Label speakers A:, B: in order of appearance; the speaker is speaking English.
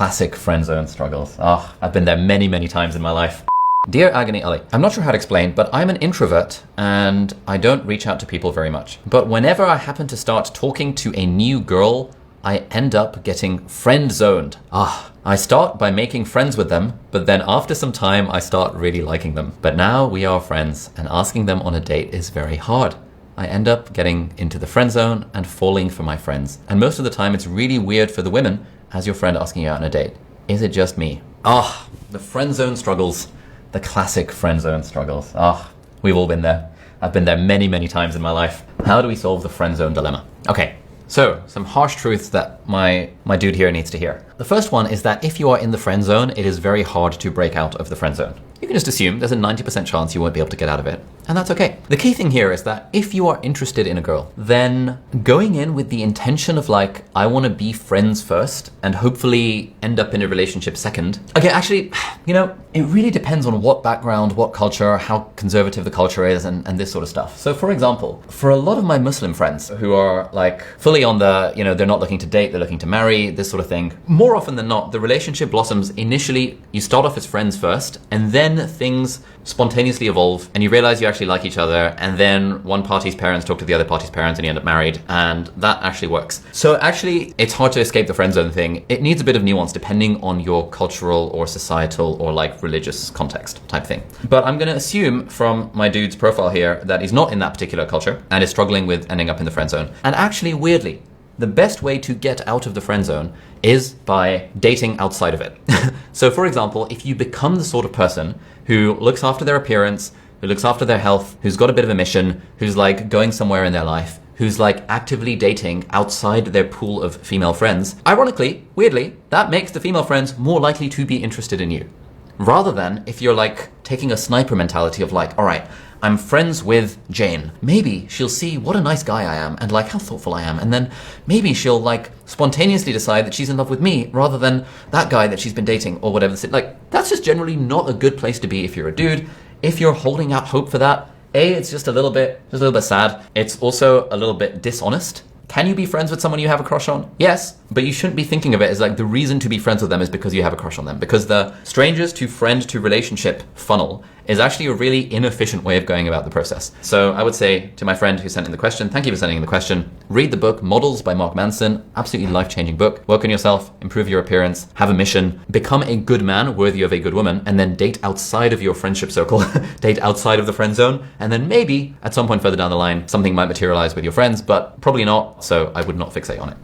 A: classic friend zone struggles. Oh, I've been there many, many times in my life. Dear Agony Ali, I'm not sure how to explain, but I'm an introvert and I don't reach out to people very much. But whenever I happen to start talking to a new girl, I end up getting friend zoned. I start by making friends with them, but then after some time, I start really liking them. But now we are friends and asking them on a date is very hard. I end up getting into the friend zone and falling for my friends. And most of the time it's really weird for the women as your friend asking you out on a date. Is it just me? The friend zone struggles. The classic friend zone struggles. We've all been there. I've been there many, many times in my life. How do we solve the friend zone dilemma? Okay, so some harsh truths that my dude here needs to hear. The first one is that if you are in the friend zone, it is very hard to break out of the friend zone. You can just assume there's a 90% chance you won't be able to get out of it, and that's okay. The key thing here is that if you are interested in a girl, then going in with the intention of like, I want to be friends first and hopefully end up in a relationship second. Okay, actually, it really depends on what background, what culture, how conservative the culture is and this sort of stuff. So for example, for a lot of my Muslim friends who are like fully on the, they're not looking to date, they're looking to marry, this sort of thing, more often than not, the relationship blossoms initially, you start off as friends first, and then things spontaneously evolve and you realize you actually like each other, and then one party's parents talk to the other party's parents and you end up married, and that actually works. So actually, it's hard to escape the friend zone thing. It needs a bit of nuance depending on your cultural or societal or like religious context type thing. But I'm gonna assume from my dude's profile here that he's not in that particular culture and is struggling with ending up in the friend zone. And actually, weirdly, the best way to get out of the friend zone is by dating outside of it. So for example, if you become the sort of person who looks after their appearance, who looks after their health, who's got a bit of a mission, who's like going somewhere in their life, who's like actively dating outside their pool of female friends, ironically, weirdly, that makes the female friends more likely to be interested in you. Rather than if you're like taking a sniper mentality of like, all right, I'm friends with Jane. Maybe she'll see what a nice guy I am and like how thoughtful I am. And then maybe she'll like spontaneously decide that she's in love with me rather than that guy that she's been dating or whatever. Like that's just generally not a good place to be if you're a dude. If you're holding out hope for that, it's just a little bit sad. It's also a little bit dishonest. Can you be friends with someone you have a crush on? Yes, but you shouldn't be thinking of it as like the reason to be friends with them is because you have a crush on them. Because the strangers to friend to relationship funnel is actually a really inefficient way of going about the process. So I would say to my friend who sent in the question, thank you for sending in the question, read the book Models by Mark Manson, absolutely life-changing book. Work on yourself, improve your appearance, have a mission, become a good man worthy of a good woman, and then date outside of your friendship circle, date outside of the friend zone, and then maybe at some point further down the line, something might materialize with your friends, but probably not, so I would not fixate on it.